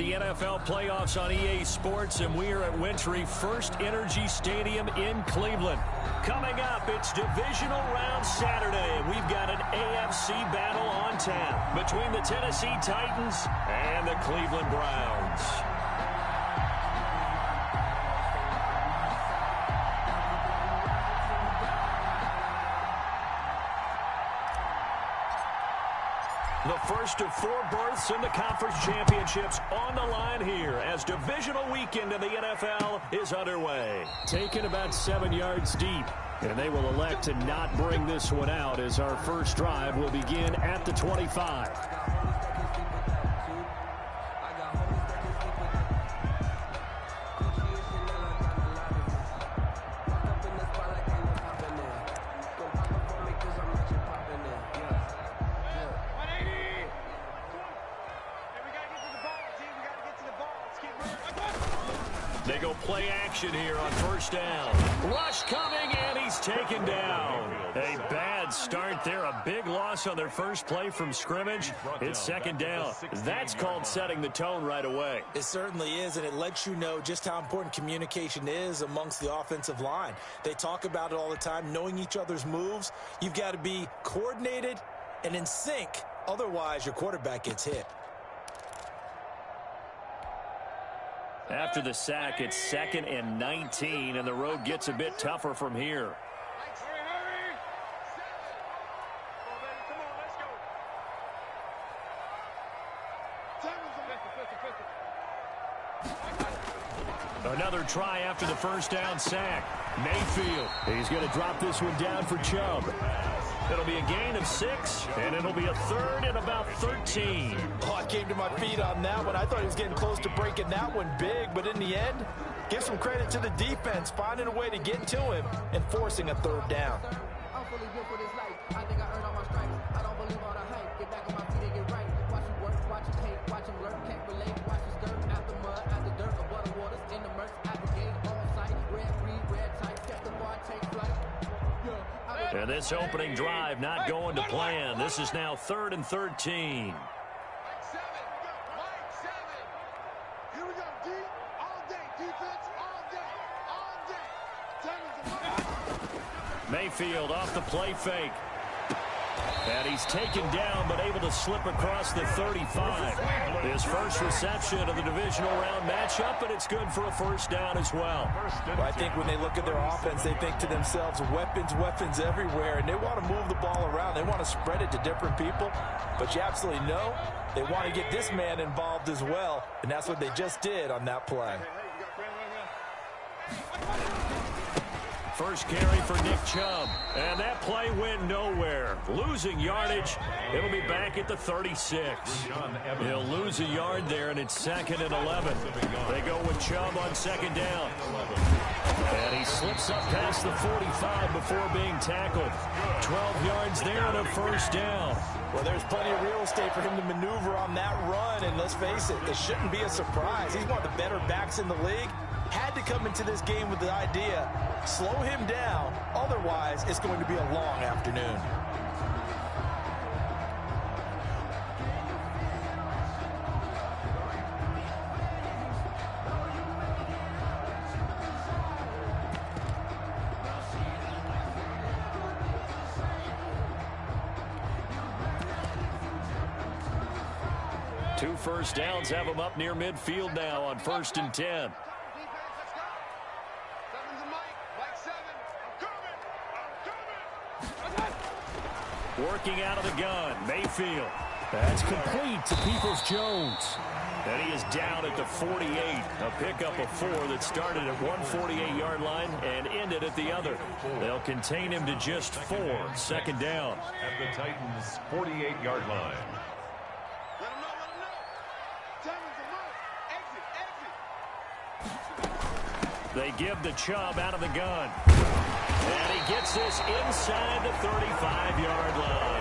the NFL playoffs on EA Sports, and we are at Wintry First Energy Stadium in Cleveland. Coming up, it's Divisional Round Saturday. We've got an AFC battle on tap between the Tennessee Titans and the Cleveland Browns. The first of 4 berths in the conference championships on the line here as divisional weekend in the NFL is underway. Taken about 7 yards deep, and they will elect to not bring this one out as our first drive will begin at the 25. They go play action here on first down. Rush coming, and he's taken down. A bad start there. A big loss on their first play from scrimmage. It's second down. That's called setting the tone right away. It certainly is, and it lets you know just how important communication is amongst the offensive line. They talk about it all the time, knowing each other's moves. You've got to be coordinated and in sync. Otherwise, your quarterback gets hit. After the sack, it's 2nd and 19, and the road gets a bit tougher from here. Another try after the first down sack. Mayfield, he's going to drop this one down for Chubb. It'll be a gain of 6, and it'll be a 3rd and about 13. Oh, I came to my feet on that one. I thought he was getting close to breaking that one big, but in the end, give some credit to the defense, finding a way to get to him and forcing a 3rd down. I'm fully built for this life. I think I earned all my stripes. I don't believe all the hype. Get back on my feet and get right. Watch him work, watch him hate, watch him learn, can't relate. Watch him stir after mud, after dirt, or butter waters in the murks, at the gate, on sight. Red, green, red tight, catch the bar, take flight. And this opening drive not going to plan. This is now 3rd and 13. Mayfield off the play fake. And he's taken down, but able to slip across the 35. His first reception of the divisional round matchup, and it's good for a first down as well. Well, I think when they look at their offense, they think to themselves, weapons everywhere, and they want to move the ball around. They want to spread it to different people, but you absolutely know they want to get this man involved as well, and that's what they just did on that play. First carry for Nick Chubb, and that play went nowhere. Losing yardage, it'll be back at the 36. He'll lose a yard there, and it's 2nd and 11. They go with Chubb on 2nd down. And he slips up past the 45 before being tackled. 12 yards there and a first down. Well, there's plenty of real estate for him to maneuver on that run, and let's face it, this shouldn't be a surprise. He's one of the better backs in the league. Had to come into this game with the idea, slow him down, otherwise it's going to be a long afternoon. Two first downs have him up near midfield now on 1st and 10. Working out of the gun, Mayfield. That's complete to Peoples-Jones. And he is down at the 48. A pickup of 4 that started at one 48-yard line and ended at the other. They'll contain him to just 4. 2nd down. At the Titans' 48-yard line. They give the Chubb out of the gun. And he gets this inside the 35-yard line.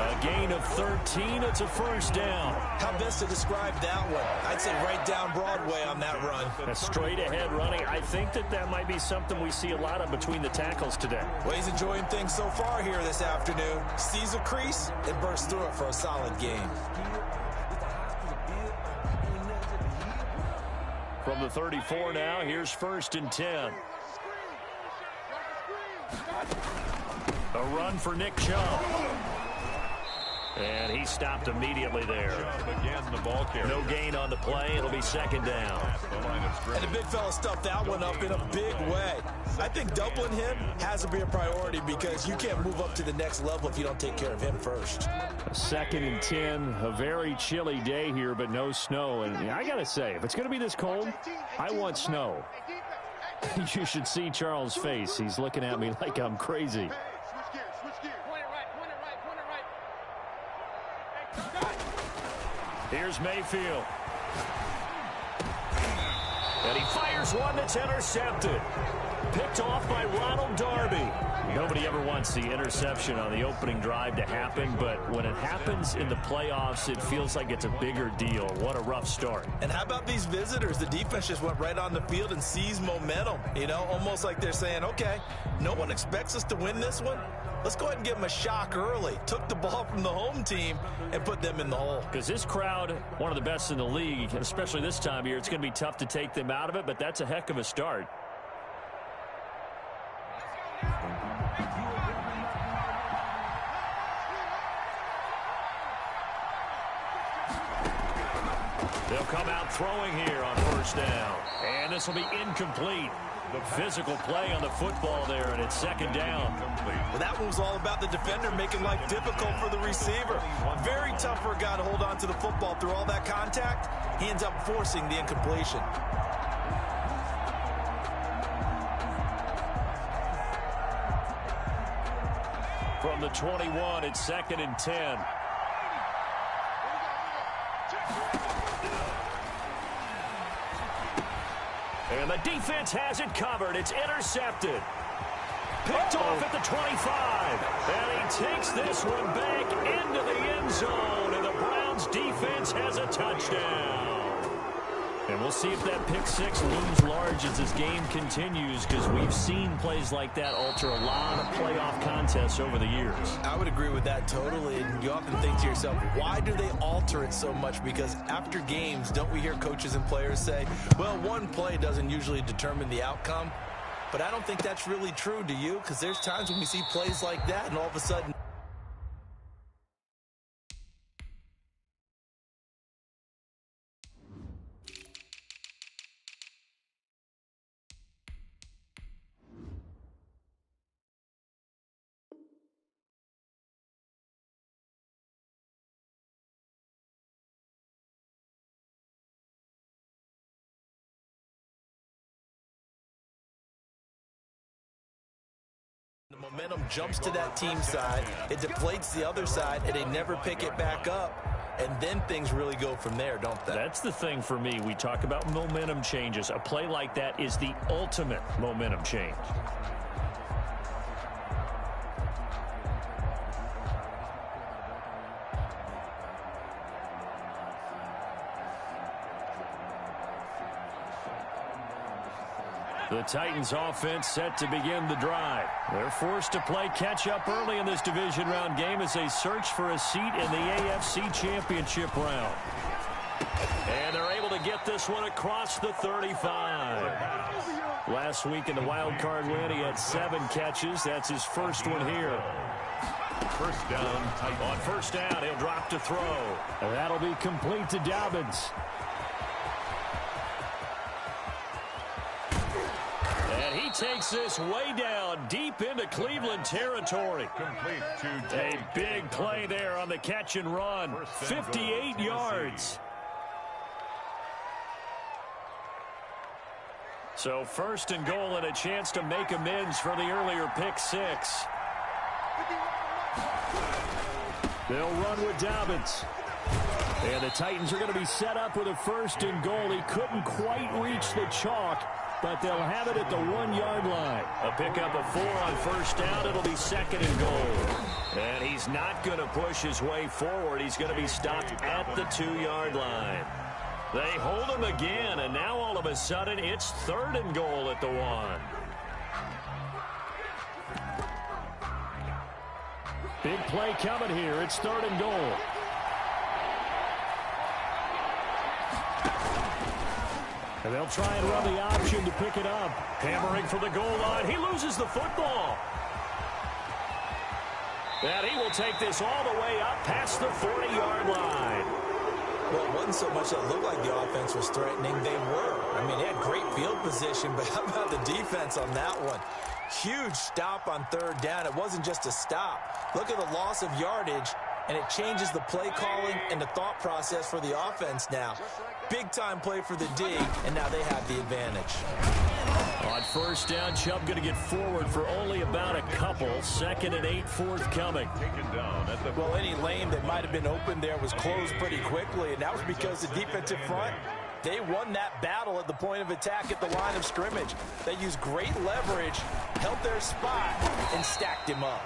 A gain of 13. It's a first down. How best to describe that one? I'd say right down Broadway on that run. A straight-ahead running. I think that might be something we see a lot of between the tackles today. Well, he's enjoying things so far here this afternoon. Sees a crease and bursts through it for a solid game. From the 34 now, here's 1st and 10. A run for Nick Chubb. And he stopped immediately there. No gain on the play. It'll be 2nd down. And the big fella stuffed that one up in a big way. I think doubling him has to be a priority because you can't move up to the next level if you don't take care of him first. 2nd and 10. A very chilly day here, but no snow. And I got to say, if it's going to be this cold, I want snow. You should see Charles' face. He's looking at me like I'm crazy. Here's Mayfield. And he fires one that's intercepted. Picked off by Ronald Darby. Nobody ever wants the interception on the opening drive to happen, but when it happens in the playoffs, it feels like it's a bigger deal. What a rough start. And how about these visitors? The defense just went right on the field and seized momentum. You know, almost like they're saying, okay, no one expects us to win this one. Let's go ahead and give them a shock early. Took the ball from the home team and put them in the hole. Because this crowd, one of the best in the league, especially this time of year, it's going to be tough to take them out of it, but that's a heck of a start. They'll come out throwing here on 1st down. And this will be incomplete. The physical play on the football there, and it's 2nd down. Well, that one was all about the defender making life difficult for the receiver. Very tough for a guy to hold on to the football through all that contact. He ends up forcing the incompletion. From the 21, it's 2nd and 10. And the defense has it covered. It's intercepted. Picked off at the 25. And he takes this one back into the end zone. And the Browns defense has a touchdown. And we'll see if that pick six looms large as this game continues, because we've seen plays like that alter a lot of playoff contests over the years. I would agree with that totally. And you often think to yourself, why do they alter it so much? Because after games, don't we hear coaches and players say, well, one play doesn't usually determine the outcome? But I don't think that's really true, do you? Because there's times when we see plays like that and all of a sudden the momentum jumps to that team side, it deflates the other side, and they never pick it back up, and then things really go from there, don't they? That's the thing for me. We talk about momentum changes. A play like that is the ultimate momentum change. The Titans offense set to begin the drive. They're forced to play catch-up early in this division round game as they search for a seat in the AFC Championship round. And they're able to get this one across the 35. Last week in the wild card win, he had 7 catches. That's his first one here. First down. On first down, he'll drop to throw. And that'll be complete to Dobbins. He takes this way down deep into Cleveland territory. Complete to a big play there on the catch and run. 58 yards. So 1st and goal and a chance to make amends for the earlier pick six. They'll run with Dobbins. And the Titans are going to be set up with a 1st and goal. He couldn't quite reach the chalk, but they'll have it at the 1-yard line. A pickup of 4 on first down. It'll be 2nd and goal. And he's not going to push his way forward. He's going to be stopped at the 2-yard line. They hold him again, and now all of a sudden it's 3rd and goal at the 1. Big play coming here. It's 3rd and goal. And they'll try and run the option to pick it up. Hammering for the goal line. He loses the football. And he will take this all the way up past the 40-yard line. Well, it wasn't so much that it looked like the offense was threatening. They were. I mean, they had great field position, but how about the defense on that one? Huge stop on third down. It wasn't just a stop. Look at the loss of yardage, and it changes the play calling and the thought process for the offense now. Big-time play for the D, and now they have the advantage. On first down, Chubb going to get forward for only about a couple. 2nd and 8 forthcoming. Well, any lane that might have been open there was closed pretty quickly, and that was because the defensive front, they won that battle at the point of attack at the line of scrimmage. They used great leverage, held their spot, and stacked him up.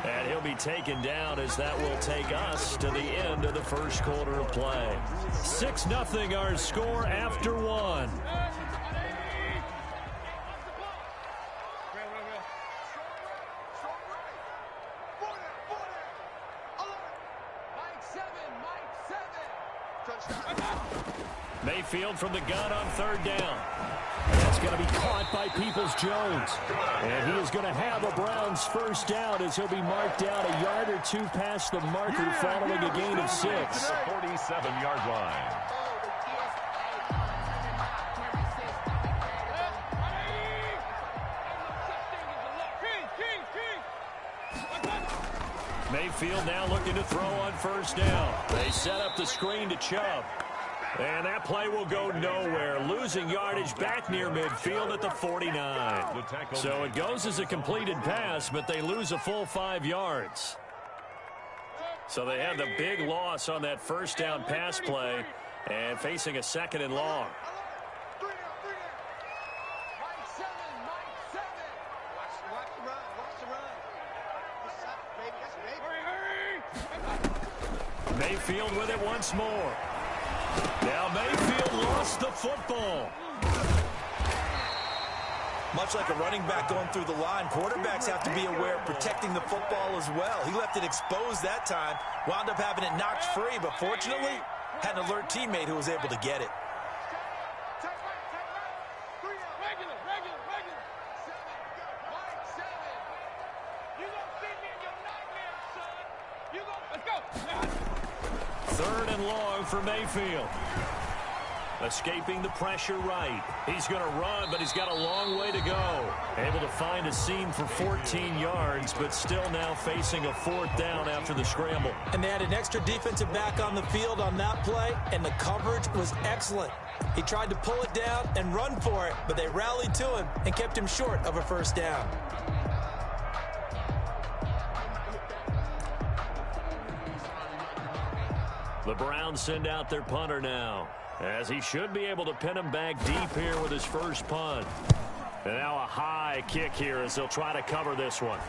And he'll be taken down as that will take us to the end of the first quarter of play. 6-0 our score after one. Mayfield from the gun on third down. That's going to be caught by Peoples-Jones. And he is going to have a Browns first down as he'll be marked down a yard or two past the marker following a gain of 6. 47-yard line. Mayfield now looking to throw on first down. They set up the screen to Chubb. And that play will go nowhere. Losing yardage back near midfield at the 49. So it goes as a completed pass, but they lose a full 5 yards. So they had the big loss on that first down pass play and facing a 2nd and long. Mayfield with it once more. Now Mayfield lost the football. Much like a running back going through the line, quarterbacks have to be aware of protecting the football as well. He left it exposed that time, wound up having it knocked free, but fortunately, had an alert teammate who was able to get it. Third and long for Mayfield. Escaping the pressure right. He's going to run, but he's got a long way to go. Able to find a seam for 14 yards, but still now facing a 4th down after the scramble. And they had an extra defensive back on the field on that play, and the coverage was excellent. He tried to pull it down and run for it, but they rallied to him and kept him short of a first down. The Browns send out their punter now, as he should be able to pin him back deep here with his first punt. And now a high kick here as they'll try to cover this one.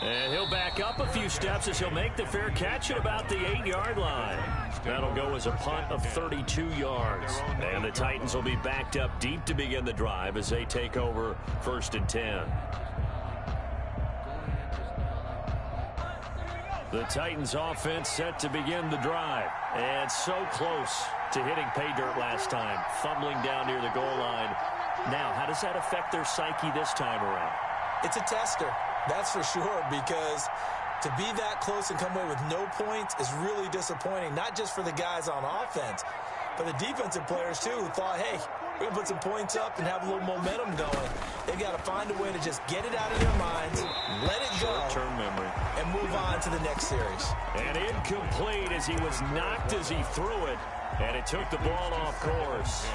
And he'll back up a few steps as he'll make the fair catch at about the 8-yard line. That'll go as a punt of 32 yards. And the Titans will be backed up deep to begin the drive as they take over 1st and 10. The Titans offense set to begin the drive. And so close to hitting pay dirt last time. Fumbling down near the goal line. Now, how does that affect their psyche this time around? It's a tester, that's for sure, because to be that close and come away with no points is really disappointing, not just for the guys on offense, but the defensive players, too, who thought, hey, we're going to put some points up and have a little momentum going. They've got to find a way to just get it out of their minds, let it go, short-term memory, and move on to the next series. And incomplete as he was knocked as he threw it, and it took the ball off course.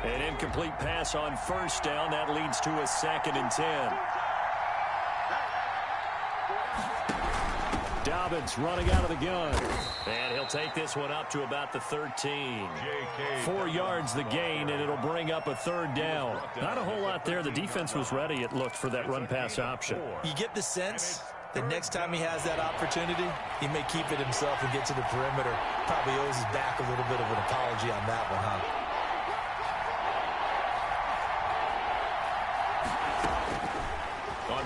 An incomplete pass on first down. That leads to a 2nd and 10. Dobbins running out of the gun. And he'll take this one up to about the 13. 4 yards the gain, and it'll bring up a 3rd down. Not a whole lot there. The defense was ready, it looked, for that run-pass option. You get the sense that next time he has that opportunity, he may keep it himself and get to the perimeter. Probably owes his back a little bit of an apology on that one, huh? On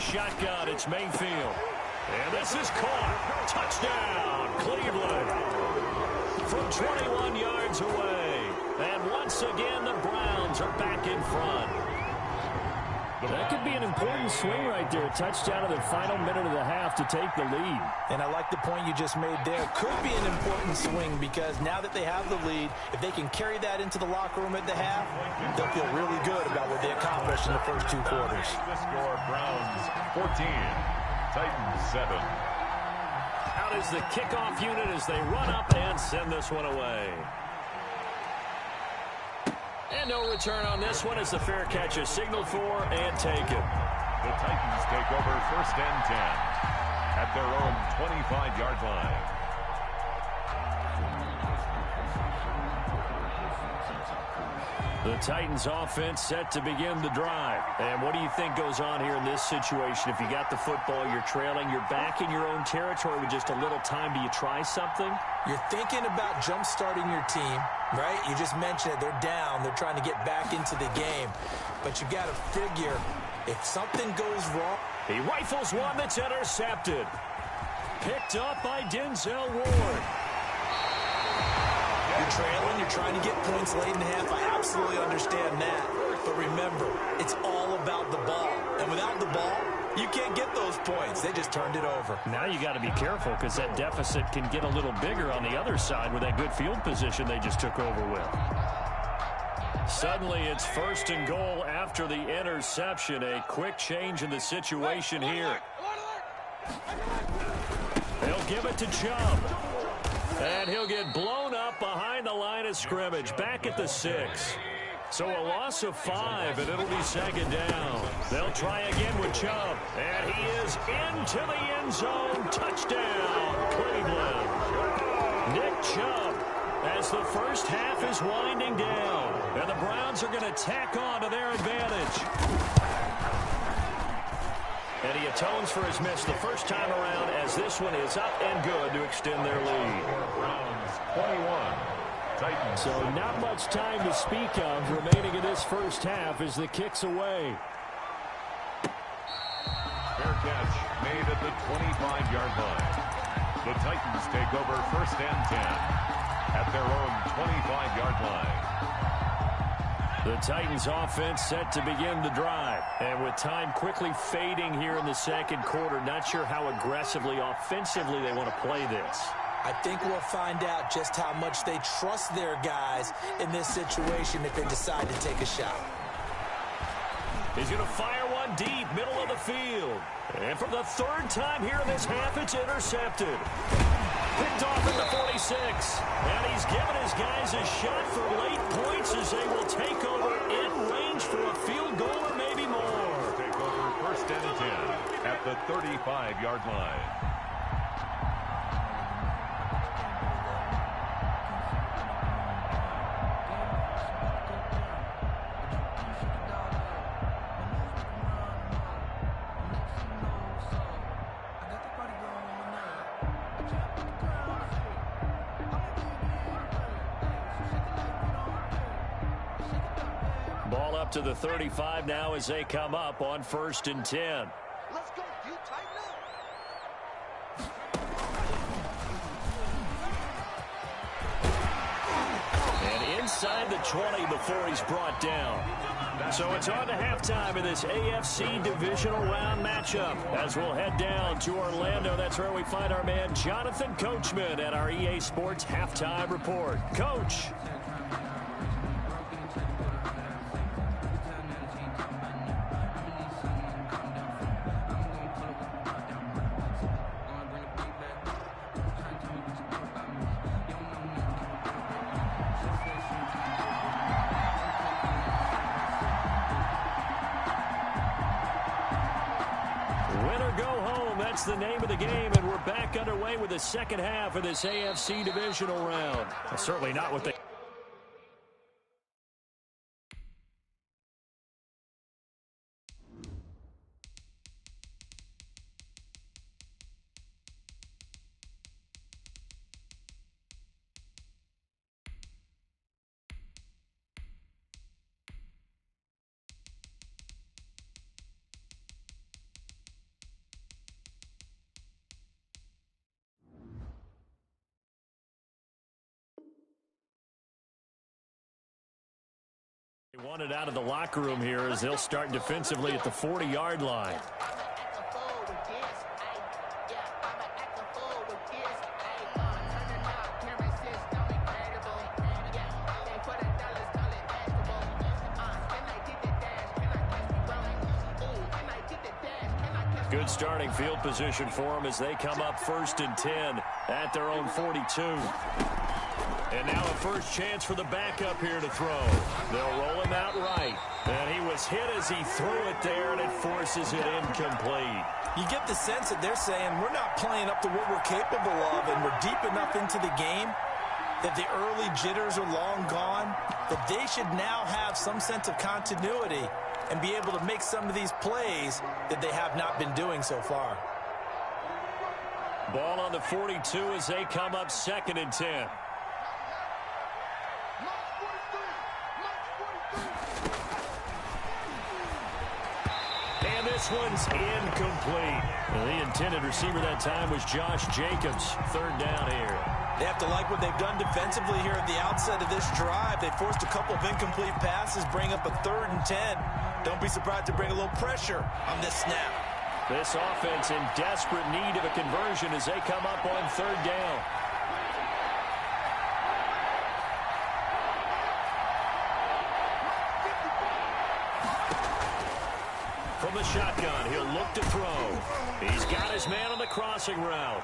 shotgun. It's Mayfield. And this is caught. Touchdown, Cleveland. From 21 yards away. And once again, the Browns are back in front. That could be an important swing right there. Touchdown in the final minute of the half to take the lead. And I like the point you just made there. Could be an important swing because now that they have the lead, if they can carry that into the locker room at the half, they'll feel really good about what they accomplished in the first two quarters. The score, Browns 14, Titans 7. Out is the kickoff unit as they run up and send this one away. And no return on this one as the fair catch is signaled for and taken. The Titans take over 1st and 10 at their own 25-yard line. The Titans offense set to begin the drive. And what do you think goes on here in this situation? If you got the football, you're trailing, you're back in your own territory with just a little time. Do you try something? You're thinking about jump-starting your team, right? You just mentioned it. They're down. They're trying to get back into the game. But you got to figure if something goes wrong. He rifles one that's intercepted. Picked up by Denzel Ward. You're trailing. You're trying to get points late in the half. I absolutely understand that. But remember, it's all about the ball. And without the ball, you can't get those points. They just turned it over. Now you got to be careful because that deficit can get a little bigger on the other side with that good field position they just took over with. Suddenly it's 1st and goal after the interception. A quick change in the situation here. They'll give it to Chubb. And he'll get blown up behind the line of scrimmage, back at the 6. So a loss of 5, and it'll be 2nd down. They'll try again with Chubb, and he is into the end zone. Touchdown, Cleveland. Nick Chubb, as the first half is winding down, and the Browns are going to tack on to their advantage. And he atones for his miss the first time around as this one is up and good to extend their lead. Browns 21, Titans. So not much time to speak of remaining in this first half as the kick's away. Fair catch made at the 25-yard line. The Titans take over 1st and 10 at their own 25-yard line. The Titans offense set to begin the drive. And with time quickly fading here in the second quarter, not sure how aggressively, offensively they want to play this. I think we'll find out just how much they trust their guys in this situation if they decide to take a shot. He's going to fire one deep, middle of the field. And for the 3rd time here in this half, it's intercepted. Picked off at the 46. And he's given his guys a shot for late points as they will take over in range for a field goal or maybe more. Take over 1st and 10 at the 35-yard line. Ball up to the 35 now as they come up on 1st and 10. Let's go. You tighten up. And inside the 20 before he's brought down. So it's on to halftime in this AFC divisional round matchup. As we'll head down to Orlando, that's where we find our man Jonathan Coachman at our EA Sports Halftime Report. Coach. That's the name of the game, and we're back underway with the second half of this AFC divisional round. Certainly not what they... want it out of the locker room here as they'll start defensively at the 40-yard line. Good starting field position for them as they come up 1st and 10 at their own 42. And now a first chance for the backup here to throw. They'll roll him out right. And he was hit as he threw it there, and it forces it incomplete. You get the sense that they're saying we're not playing up to what we're capable of, and we're deep enough into the game that the early jitters are long gone, that they should now have some sense of continuity and be able to make some of these plays that they have not been doing so far. Ball on the 42 as they come up 2nd and 10. And this one's incomplete. The intended receiver that time was Josh Jacobs. 3rd down here. They have to like what they've done defensively here at the outset of this drive. They forced a couple of incomplete passes, bring up a 3rd and 10. Don't be surprised to bring a little pressure on this snap. This offense in desperate need of a conversion as they come up on 3rd down. From the shotgun, he'll look to throw. He's got his man on the crossing route.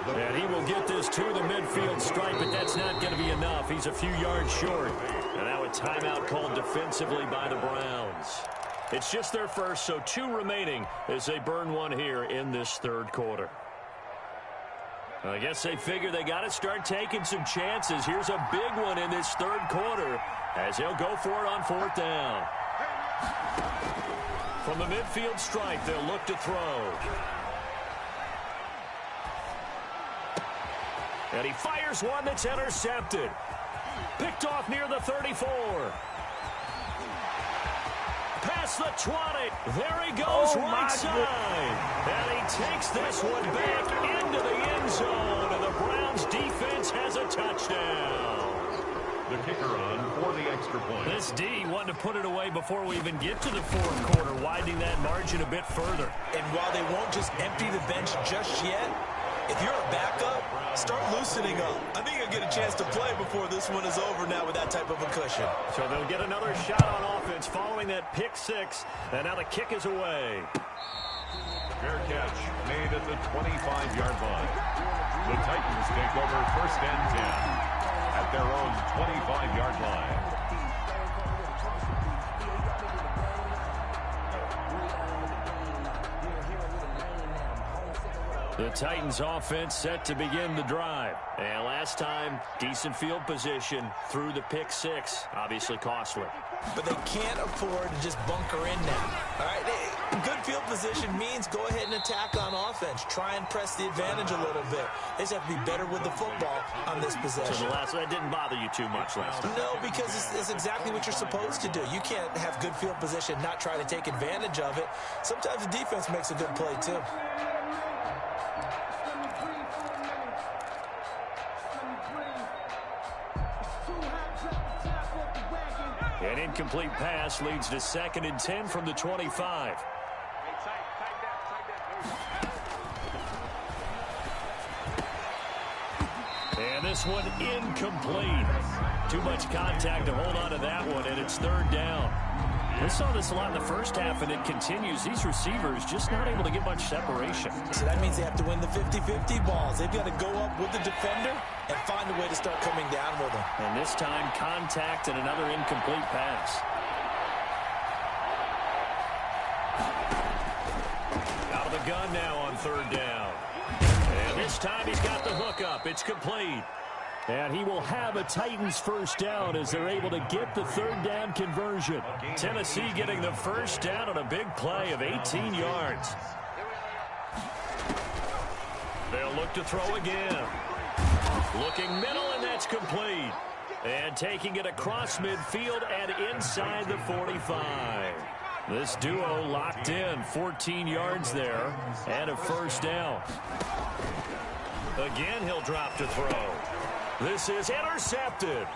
And he will get this to the midfield stripe, but that's not going to be enough. He's a few yards short. And now a timeout called defensively by the Browns. It's just their first, so 2 remaining as they burn one here in this 3rd quarter. I guess they figure they got to start taking some chances. Here's a big one in this 3rd quarter as they'll go for it on 4th down. From the midfield stripe, they'll look to throw. And he fires one that's intercepted. Picked off near the 34. Past the 20. There he goes right side. And he takes this one back into the end zone. And the Browns defense has a touchdown. The kicker on for the extra point. This D wanted to put it away before we even get to the 4th quarter, widening that margin a bit further. And while they won't just empty the bench just yet, if you're a backup, start loosening up. I think you'll get a chance to play before this one is over now with that type of a cushion. So they'll get another shot on offense following that pick 6. And now the kick is away. Fair catch made at the 25-yard line. The Titans take over 1st and 10 at their own 25-yard line. The Titans offense set to begin the drive. And last time, decent field position through the pick 6. Obviously costly. But they can't afford to just bunker in now. All right, good field position means go ahead and attack on offense. Try and press the advantage a little bit. They just have to be better with the football on this possession. So that didn't bother you too much last time? No, because it's exactly what you're supposed to do. You can't have good field position, not try to take advantage of it. Sometimes the defense makes a good play, too. An incomplete pass leads to 2nd and 10 from the 25. And this one incomplete. Too much contact to hold on to that one, and it's 3rd down. We saw this a lot in the first half, and it continues. These receivers just not able to get much separation. So that means they have to win the 50-50 balls. They've got to go up with the defender and find a way to start coming down with them. And this time, contact and another incomplete pass. Out of the gun now on 3rd down. And this time he's got the hook up. It's complete. And he will have a Titans 1st down as they're able to get the 3rd down conversion. Tennessee getting the 1st down on a big play of 18 yards. They'll look to throw again. Looking middle, and that's complete. And taking it across midfield and inside the 45. This duo locked in, 14 yards there, and a 1st down. Again, he'll drop to throw. This is intercepted.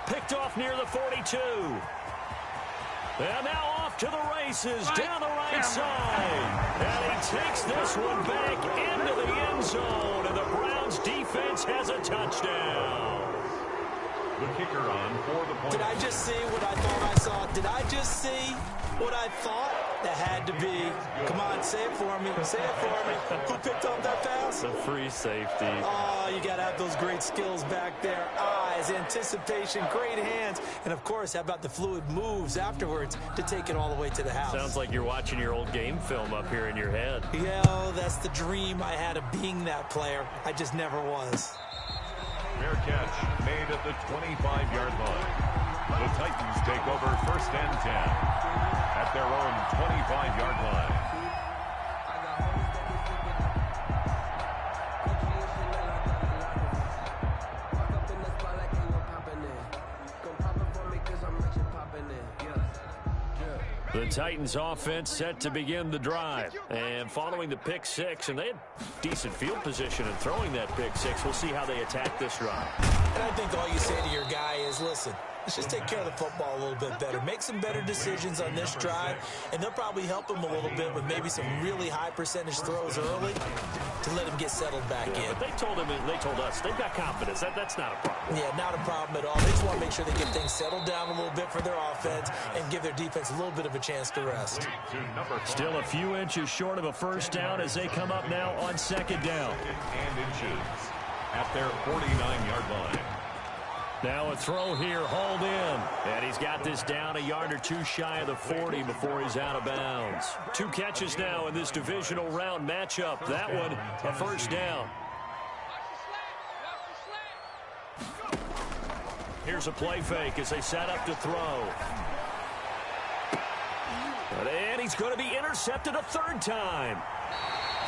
Picked off near the 42. And now off to the races down the right side. And he takes this one back into the end zone. And the Browns defense has a touchdown. The kicker on for the point. Did I just see what I thought I saw? Did I just see what I thought? That had to be. Come on, say it for me. Say it for me. Who picked up that pass? The free safety. Oh, you got to have those great skills back there. Eyes, anticipation, great hands. And, of course, how about the fluid moves afterwards to take it all the way to the house? Sounds like you're watching your old game film up here in your head. Yeah, oh, that's the dream I had of being that player. I just never was. Fair catch made at the 25-yard line. The Titans take over 1st and 10 at their own 25-yard line. The Titans offense set to begin the drive. And following the pick six, and they had decent field position in throwing that pick six. We'll see how they attack this drive. And I think all you say to your guy is, listen, let's just take care of the football a little bit better. Make some better decisions on this drive, and they'll probably help him a little bit with maybe some really high percentage throws early to let him get settled back in. But they told us, they've got confidence. That's not a problem. Yeah, not a problem at all. They just want to make sure they get things settled down a little bit for their offense and give their defense a little bit of a chance to rest. Still a few inches short of a first down as they come up now on 2nd down. And inches at their 49-yard line. Now a throw here, hauled in. And he's got this down a yard or two shy of the 40 before he's out of bounds. 2 catches now in this divisional round matchup. That one, a first down. Here's a play fake as they set up to throw. And he's going to be intercepted a 3rd time.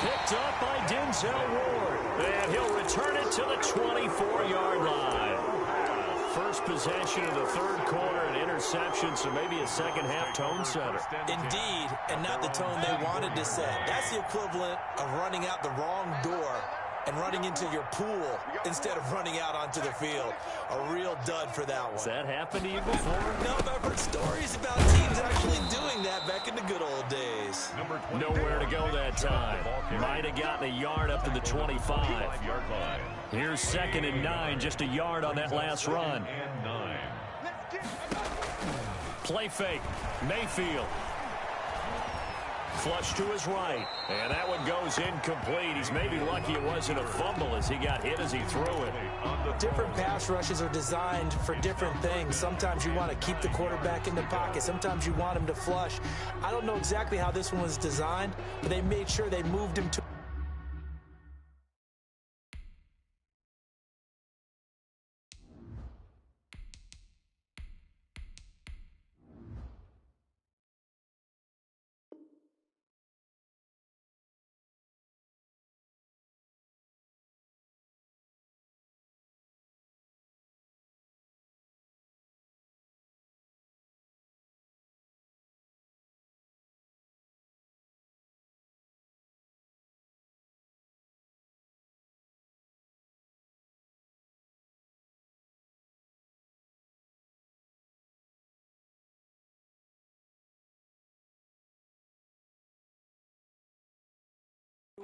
Picked up by Denzel Ward. And he'll return it to the 24-yard line. First possession of the 3rd quarter, an interception, so maybe a second-half tone setter. Indeed, and not the tone they wanted to set. That's the equivalent of running out the wrong door and running into your pool instead of running out onto the field. A real dud for that one. Has that happened to you before? No, but I've heard stories about teams actually doing that back in the good old days. Nowhere to go that time. Might have gotten a yard up to the 25. Here's 2nd and 9, just a yard on that last run. Play fake, Mayfield. Flush to his right, and that one goes incomplete. He's maybe lucky it wasn't a fumble as he got hit as he threw it. Different pass rushes are designed for different things. Sometimes you want to keep the quarterback in the pocket. Sometimes you want him to flush. I don't know exactly how this one was designed, but they made sure they moved him to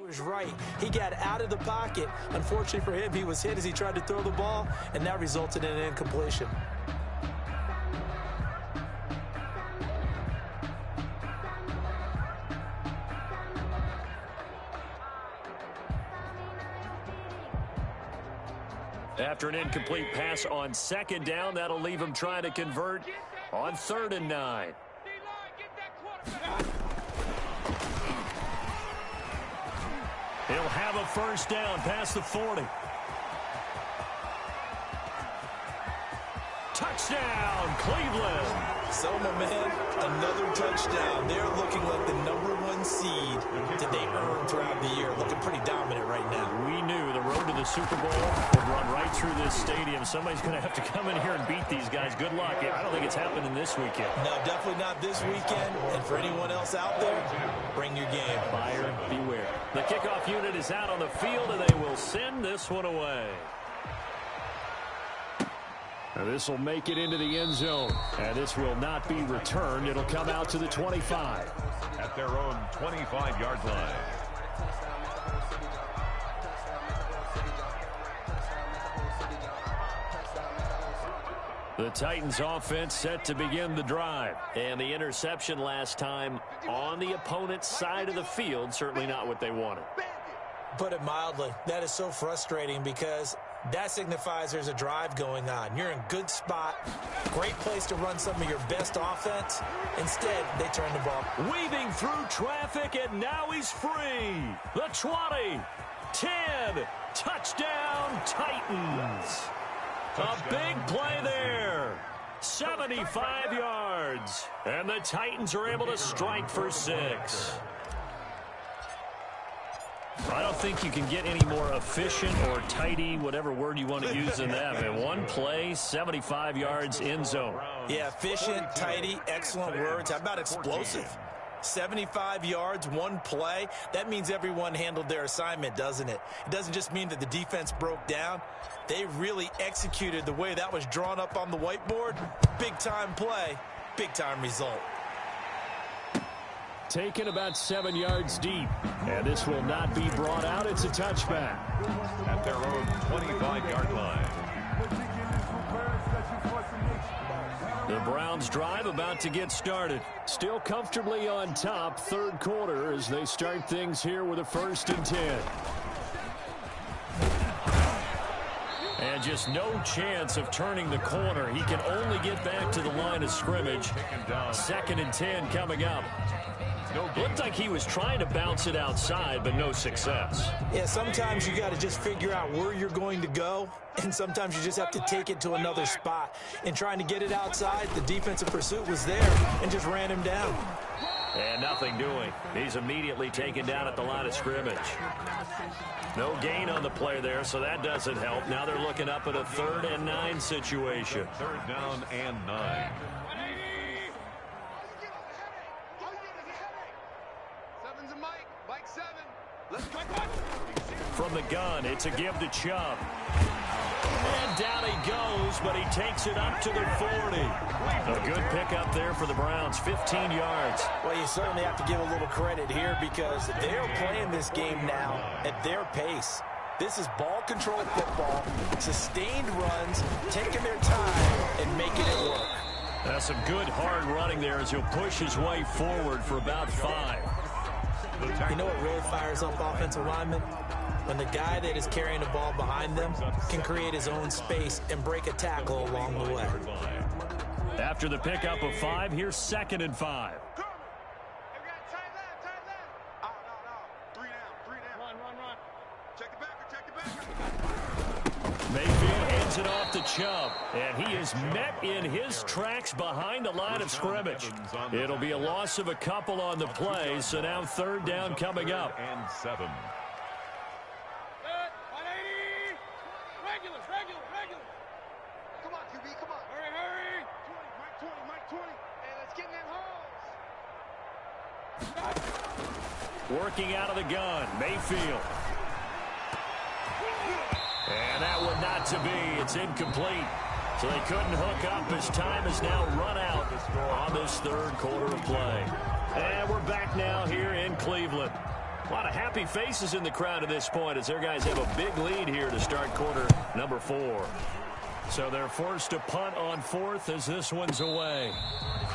his right. He got out of the pocket. Unfortunately for him, he was hit as he tried to throw the ball, and that resulted in an incompletion. After an incomplete pass on 2nd down, that'll leave him trying to convert on 3rd and 9. He'll have a first down past the 40. Touchdown, Cleveland. So, my man, another touchdown. They're looking like the #1 seed that they earned throughout the year. Looking pretty dominant right now. We knew the road to the Super Bowl would run right through this stadium. Somebody's going to have to come in here and beat these guys. Good luck. I don't think it's happening this weekend. No, definitely not this weekend. And for anyone else out there, bring your game. Buyer beware. The kickoff unit is out on the field, and they will send this one away. This will make it into the end zone. And this will not be returned. It'll come out to the 25. At their own 25-yard line. The Titans offense set to begin the drive. And the interception last time on the opponent's side of the field, certainly not what they wanted. Put it mildly, that is so frustrating because that signifies there's a drive going on. You're in good spot, great place to run some of your best offense. Instead, they turn the ball. Weaving through traffic, and now he's free. The 20, 10, touchdown Titans. A big play there. 75 yards. And the Titans are able to strike for 6. I don't think you can get any more efficient or tidy, whatever word you want to use in that. In one play, 75 yards in zone. Yeah, efficient, tidy, excellent words. How about explosive? 75 yards, one play. That means everyone handled their assignment, doesn't it? It doesn't just mean that the defense broke down. They really executed the way that was drawn up on the whiteboard. Big-time play, big-time result. Taken about 7 yards deep. And this will not be brought out. It's a touchback. At their own 25-yard line. The Browns drive about to get started. Still comfortably on top, third quarter, as they start things here with a 1st and 10. And just no chance of turning the corner. He can only get back to the line of scrimmage. 2nd and 10 coming up. Looked like he was trying to bounce it outside, but no success. Yeah, sometimes you got to just figure out where you're going to go, and sometimes you just have to take it to another spot. And trying to get it outside, the defensive pursuit was there and just ran him down. And nothing doing. He's immediately taken down at the line of scrimmage. No gain on the play there, so that doesn't help. Now they're looking up at a 3rd and 9 situation. 3rd down and 9. From the gun, it's a give to Chubb. And down he goes, but he takes it up to the 40. A good pickup there for the Browns, 15 yards. Well, you certainly have to give a little credit here because they're playing this game now at their pace. This is ball control football, sustained runs, taking their time and making it work. That's some good hard running there as he'll push his way forward for about 5. You know what really fires up offensive linemen? When the guy that is carrying the ball behind them can create his own space and break a tackle along the way. After the pickup of 5, here's 2nd and 5. Mayfield hands it off to Chubb, and he is met in his tracks behind the line of scrimmage. It'll be a loss of a couple on the play, so now 3rd down coming up. And 7. Come on, QB, come on. Hurry. 20, Mike 20. Hey, let's get in them holes. Working out of the gun, Mayfield. And that one not to be. It's incomplete. So they couldn't hook up as time has now run out on this 3rd quarter of play. And we're back now here in Cleveland. A lot of happy faces in the crowd at this point as their guys have a big lead here to start quarter number 4. So they're forced to punt on 4th as this one's away.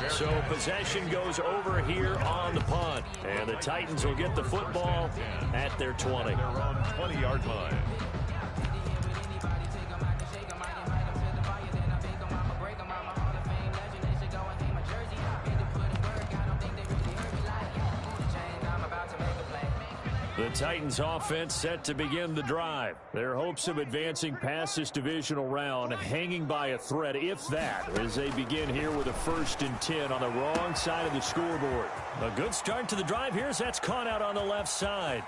So possession goes over here on the punt. And the Titans will get the football at their 20. Their own 20-yard line. The Titans offense set to begin the drive. Their hopes of advancing past this divisional round hanging by a thread, if that, as they begin here with a 1st and 10 on the wrong side of the scoreboard. A good start to the drive here as that's caught out on the left side.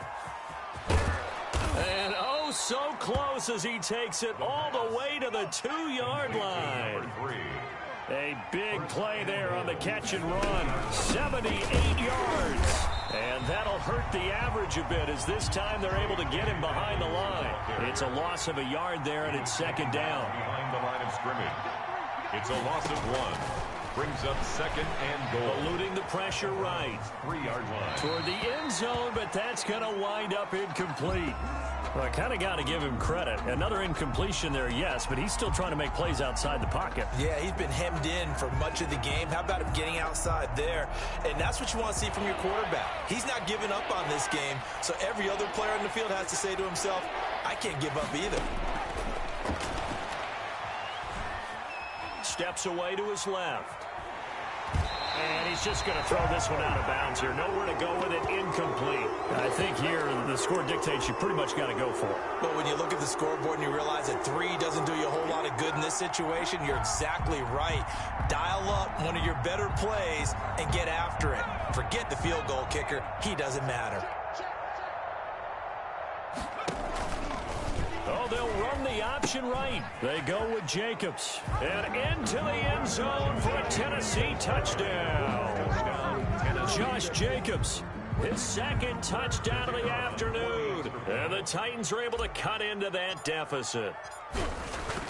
And oh, so close as he takes it all the way to the 2-yard line. A big play there on the catch and run. 78 yards. And that'll hurt the average a bit as this time they're able to get him behind the line. It's a loss of a yard there, and it's 2nd down. Behind the line of scrimmage. It's a loss of 1. Brings up second and goal. Eluding the pressure right. 3-yard line. Toward the end zone, but that's going to wind up incomplete. Well, I kind of got to give him credit. Another incompletion there, yes, but he's still trying to make plays outside the pocket. Yeah, he's been hemmed in for much of the game. How about him getting outside there? And that's what you want to see from your quarterback. He's not giving up on this game, so every other player in the field has to say to himself, I can't give up either. Steps away to his left. And he's just going to throw this one out of bounds here. Nowhere to go with it, incomplete. I think here the score dictates you pretty much got to go for it. But when you look at the scoreboard and you realize that 3 doesn't do you a whole lot of good in this situation, you're exactly right. Dial up one of your better plays and get after it. Forget the field goal kicker. He doesn't matter. Oh, they'll run the option right. They go with Jacobs. And into the end zone for a Tennessee touchdown. Josh Jacobs, his second touchdown of the afternoon. And the Titans are able to cut into that deficit.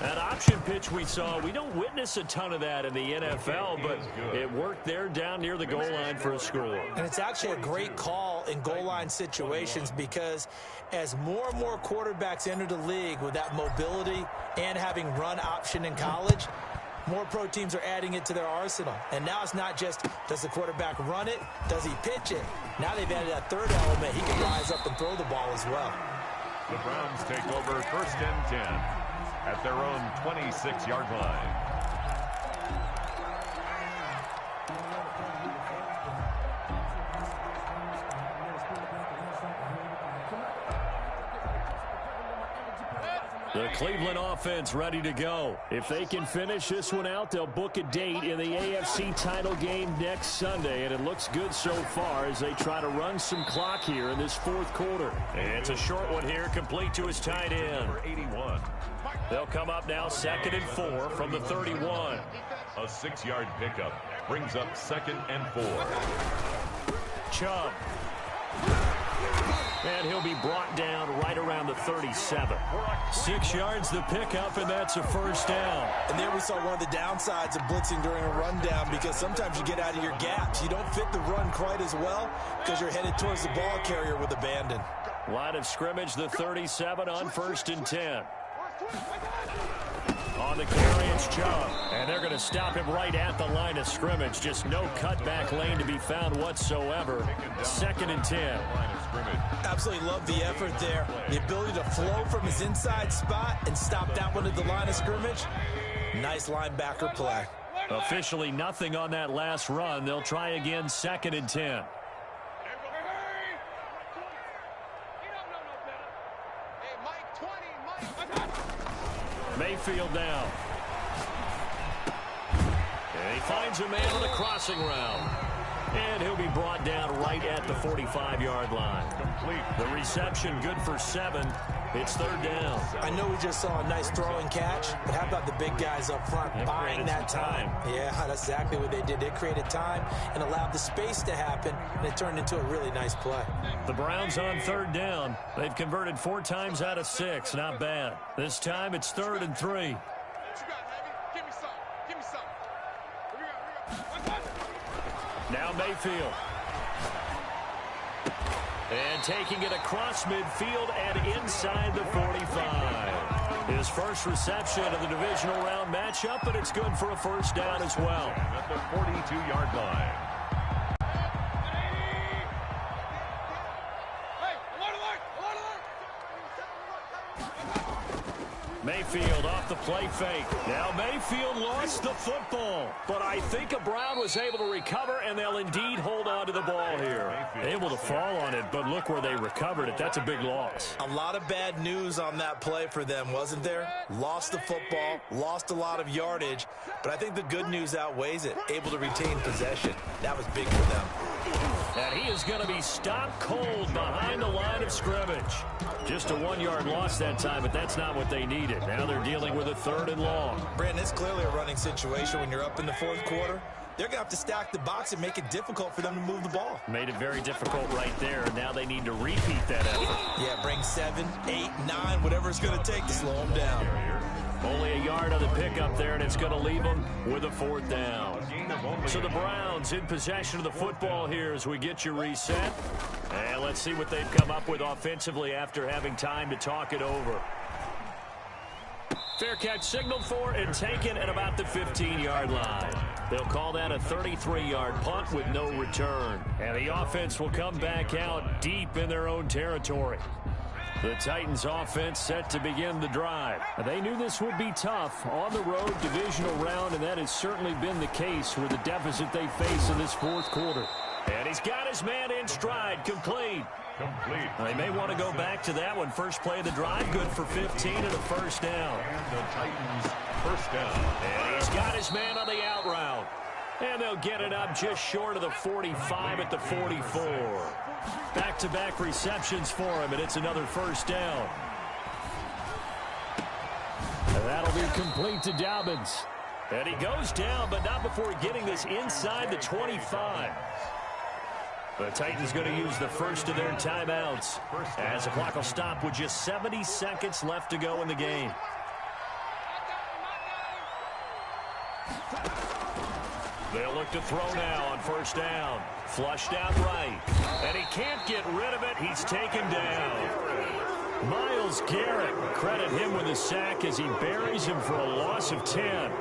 That option pitch we saw, we don't witness a ton of that in the NFL, but it worked there down near the goal line for a score. And it's actually a great call in goal line situations because as more and more quarterbacks enter the league with that mobility and having run option in college, more pro teams are adding it to their arsenal. And now it's not just, does the quarterback run it? Does he pitch it? Now they've added that third element. He can rise up and throw the ball as well. The Browns take over 1st and 10 at their own 26-yard line. The Cleveland offense ready to go. If they can finish this one out, they'll book a date in the AFC title game next Sunday, and it looks good so far as they try to run some clock here in this fourth quarter. And it's a short one here, complete to his tight end. 81. They'll come up now 2nd and 4 from the 31. A 6-yard pickup brings up 2nd and 4. Chubb. And he'll be brought down right around the 37. 6 yards the pickup, and that's a first down. And there we saw one of the downsides of blitzing during a rundown because sometimes you get out of your gaps. You don't fit the run quite as well because you're headed towards the ball carrier with abandon. Line of scrimmage, the 37 on 1st and 10. On the carry, it's Chubb. And they're going to stop him right at the line of scrimmage. Just no cutback lane to be found whatsoever. 2nd and 10. Absolutely love the effort there. The ability to flow from his inside spot and stop that one at the line of scrimmage. Nice linebacker play. Officially nothing on that last run. They'll try again 2nd and 10. Mayfield down. And he finds a man on a crossing route. And he'll be brought down right at the 45-yard line. Complete. The reception good for 7. It's 3rd down. I know we just saw a nice throwing catch, but how about the big guys up front buying that time? Yeah, that's exactly what they did. They created time and allowed the space to happen, and it turned into a really nice play. The Browns on 3rd down. They've converted 4 times out of 6. Not bad. This time it's 3rd and 3. Now Mayfield. And taking it across midfield and inside the 45. His first reception of the divisional round matchup, but it's good for a first down as well. At the 42-yard line. Mayfield off the play fake. Now Mayfield lost the football, but I think Brown was able to recover, and they'll indeed hold on to the ball here. Able to fall on it, but look where they recovered it. That's a big loss. A lot of bad news on that play for them, wasn't there? Lost the football, lost a lot of yardage, but I think the good news outweighs it. Able to retain possession. That was big for them. And he is going to be stopped cold behind the line of scrimmage. Just a 1-yard loss that time, but that's not what they needed. Now they're dealing with a 3rd and long. Brandon, it's clearly a running situation when you're up in the 4th quarter. They're going to have to stack the box and make it difficult for them to move the ball. Made it very difficult right there. Now they need to repeat that effort. Yeah, bring 7, 8, 9, whatever it's going to take to slow them down. Only a yard on the pickup there, and it's going to leave them with a 4th down. So the Browns in possession of the football here as we get you reset. And let's see what they've come up with offensively after having time to talk it over. Fair catch signaled for and taken at about the 15-yard line. They'll call that a 33-yard punt with no return. And the offense will come back out deep in their own territory. The Titans offense set to begin the drive. They knew this would be tough on the road divisional round, and that has certainly been the case with the deficit they face in this 4th quarter. And he's got his man in stride, complete. They may want to go back to that one. First play of the drive, good for 15 and a 1st down. And the Titans 1st down. And he's got his man on the out route. And they'll get it up just short of the 45 at the 44. Back-to-back receptions for him, and it's another 1st down. And that'll be complete to Dobbins. And he goes down, but not before getting this inside the 25. The Titans going to use the first of their timeouts as the clock will stop with just 70 seconds left to go in the game. They'll look to throw now on 1st down. Flushed out right. And he can't get rid of it. He's taken down. Myles Garrett, credit him with a sack as he buries him for a loss of 10.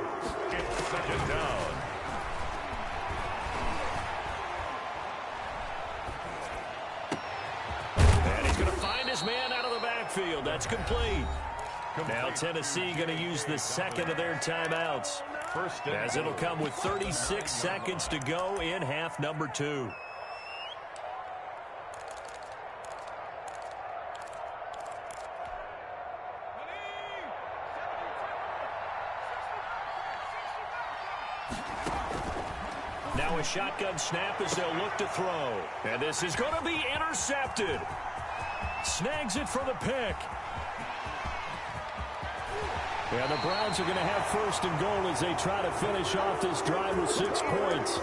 It's 2nd down. Man out of the backfield. That's complete. Now Tennessee going to use the 2nd of their timeouts, as it'll come with 36 seconds to go in half number 2. Now a shotgun snap as they'll look to throw. And this is going to be intercepted. Snags it for the pick. Yeah, the Browns are going to have 1st and goal as they try to finish off this drive with 6 points.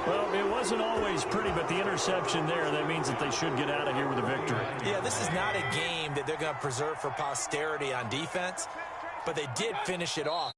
Well, it wasn't always pretty, but the interception there, that means that they should get out of here with a victory. Yeah, this is not a game that they're going to preserve for posterity on defense, but they did finish it off.